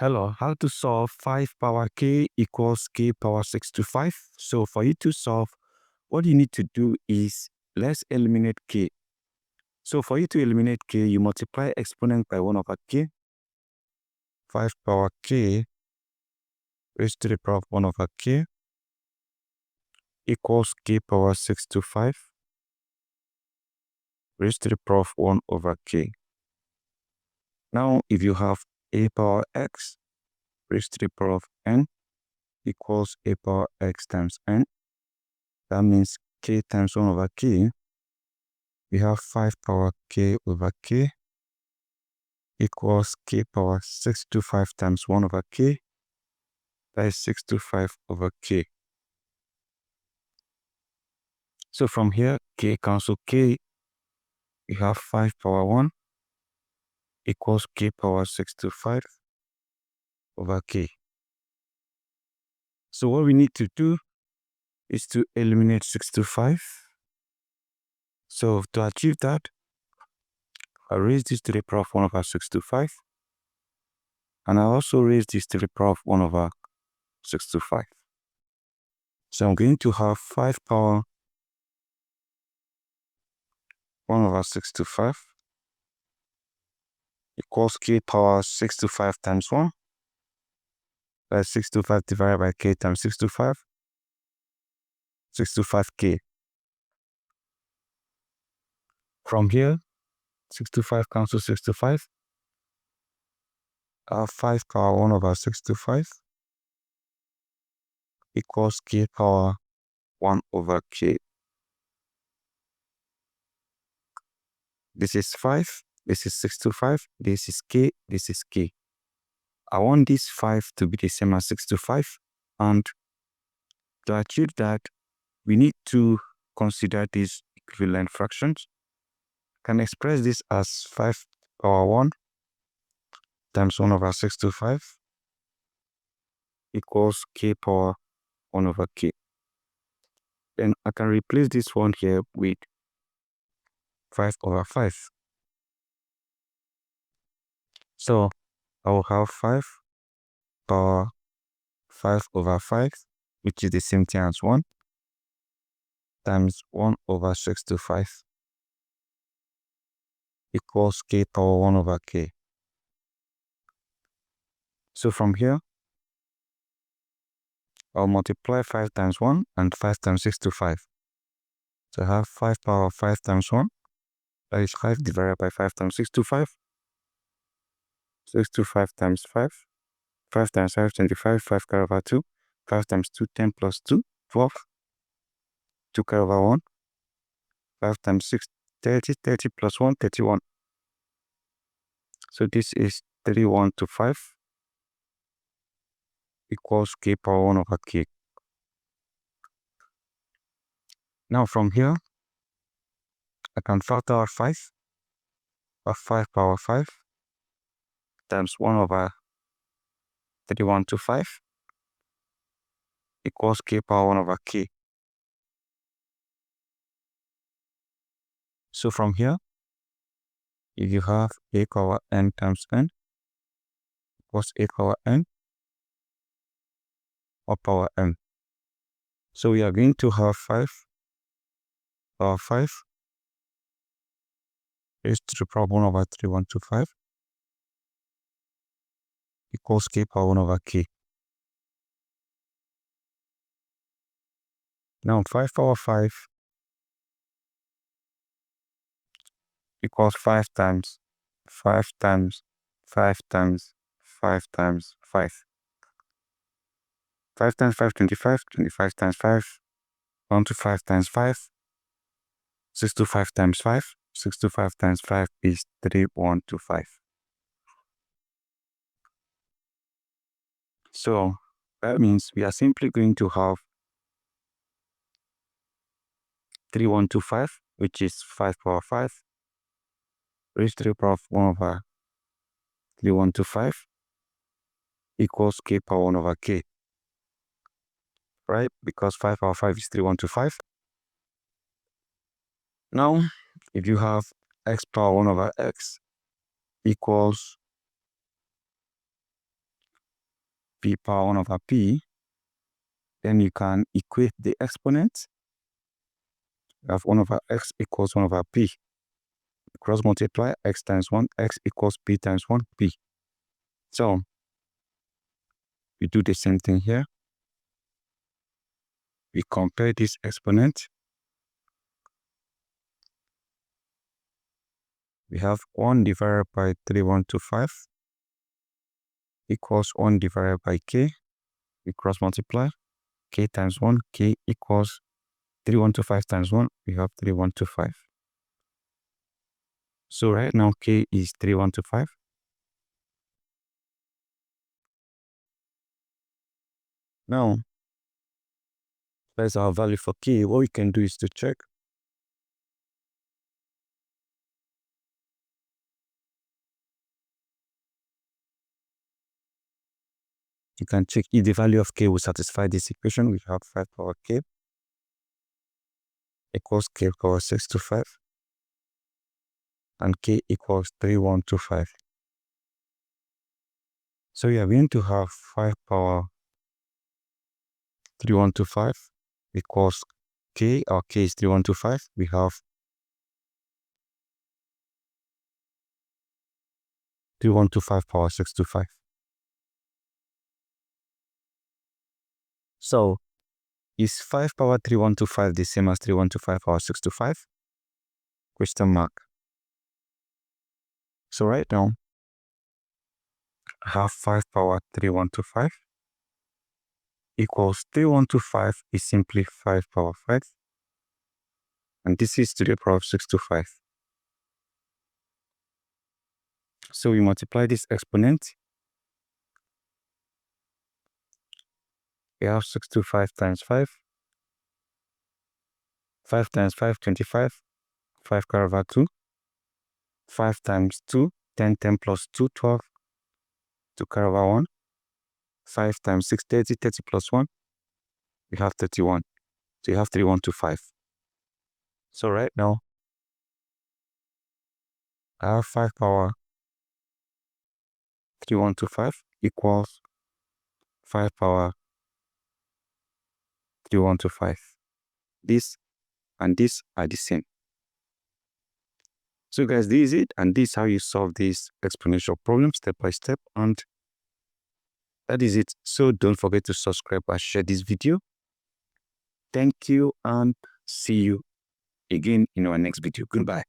Hello, how to solve 5 power k equals k power 6 to 5. So for you to solve, what you need to do is let's eliminate k. So for you to eliminate k, you multiply exponent by 1 over k. 5 power k raised to the power of 1 over k equals k power 6 to 5 raised to the power of 1 over k. Now, if you have a power x raised to the power of n equals a power x times n, that means k times 1 over k, we have 5 power k over k equals k power 6 to 5 times 1 over k. That is 6 to 5 over k. So from here, k cancel k, we have 5 power 1 equals k power 6 to 5 over k. So what we need to do is to eliminate 6 to 5. So to achieve that, I raise this to the power of 1 over 6 to 5. And I also raise this to the power of 1 over 6 to 5. So I'm going to have 5 power 1 over 6 to 5 equals k power 6 to 5 times 1. That's 6 to 5 divided by k times 6 to 5. 6 to 5k. From here, 6 to 5 cancels 6 to 5. 5 power 1 over 6 to 5 equals k power 1 over k. This is 5. This is 6 to 5. This is k. This is k. I want this 5 to be the same as 6 to 5. And to achieve that, we need to consider these equivalent fractions. I can express this as 5 power 1 times 1 over 6 to 5 equals k power 1 over k. Then I can replace this one here with 5 over 5. So I will have 5 power 5 over 5, which is the same thing as 1, times 1 over 6 to 5 equals k power 1 over k. So from here, I'll multiply 5 times 1 and 5 times 6 to 5. So I have 5 power 5 times 1. That is 5 divided by 5 times 6 to 5. 6 to 5 times 5. 5 times 5, 25. 5 carry over 2. 5 times 2, 10 plus 2, 12. 2 carry over 1. 5 times 6, 30. 30 plus 1, 31. So this is 31 to 5 equals k power 1 over k. Now from here, I can factor out 5. 5 power 5 times 1 over 31 to 5 equals k power 1 over k. So from here, if you have a power n times n equals a power n or power m. So we are going to have 5 power 5 raised to the power 1 over 31 to 5 equals k power 1 over k. Now 5 power 5 equals 5 times 5 times 5 times 5 times 5. 5 times 5, 25. 25 times 5, 1 to 5 times 5. 6 to 5 times 5. 6 to 5 times 5 is 3, 1 to 5. So that means we are simply going to have 3, 1 to 5, which is 5 power 5 raised to the power of 1 over 3, 1 to 5 equals k power 1 over k. Right? Because 5 power 5 is 3, 1 to 5. Now, if you have x power 1 over x equals p power 1 over p, then you can equate the exponent. You have 1 over x equals 1 over p. Cross multiply x times 1, x equals p times 1, p. So we do the same thing here. We compare this exponent. We have 1 divided by 3125 equals 1 divided by k. We cross multiply. K times 1, k equals 3125 times 1. We have 3125. So right now, k is 3125. Now, that's our value for k. What we can do is to check. You can check if the value of k will satisfy this equation. We have 5 power k equals k power 625 and k equals 3125. So we are going to have 5 power 3125 equals k. Our k is 3125. We have 3125 power 625. So is 5 power 3125 the same as 3125 power 625? Question mark. So right now, I have 5 power 3125 equals 3125 is simply 5 power 5. And this is to the power of 625. So we multiply this exponent. We have 625 times 5. 5 times 5, 25. 5 carry over 2. 5 times 2, 10, 10 plus 2, 12. 2 carry over 1. 5 times 6, 30, 30 plus 1. We have 31. So you have 3125. So right now, I have 5 power 3125 equals 5 power 3125. This and this are the same. So guys, this is it, and this is how you solve this exponential problem step by step, and that is it. So don't forget to subscribe and share this video. Thank you, and see you again in our next video. Goodbye.